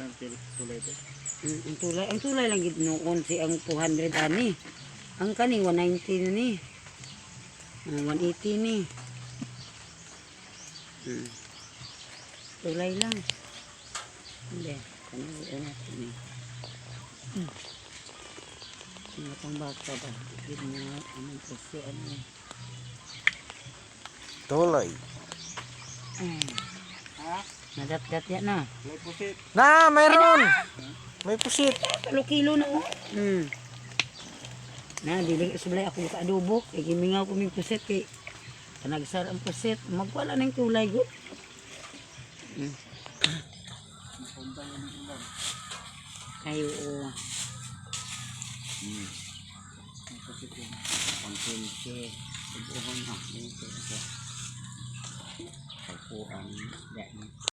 ang tulay ito. Ang tulay lang gid noon si ang 200 ani. Ang kani 190 na ni. 180 ni. Tulay lang. Hindi. Kani natin ni. Ang pang baka ba? Gid na anong kasi ano. Tulay. Nadat-dat yan na. May pusit. Na, mayroon. May pusit. Kilo na oh. Na, dili subay ako ka adobo. Kay gimingaw ko mig puset kay panagsar ang puset. Magwala ning tulay go. Ayo oh. Kontinse. Ibuhon na. Ito. Pagpuan.